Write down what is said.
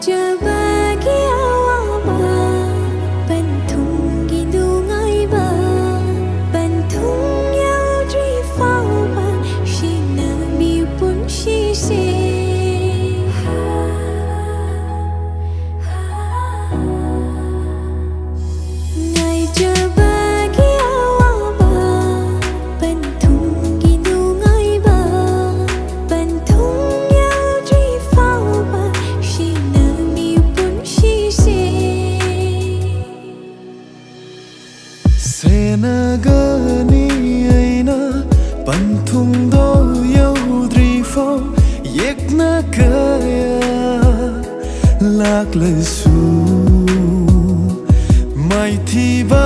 chờ ba kia ba bên thùng ghi du ngay ba bên thùng nhau tri phao ba she na bi bun she say ngày chờ ba kia ba bên thùng ghi du ngay ba bên thùng nhau tri phao ba she na bi bun she say Senagani aina panthung do yaudri fo yekna kaya lak lesu mai thi ba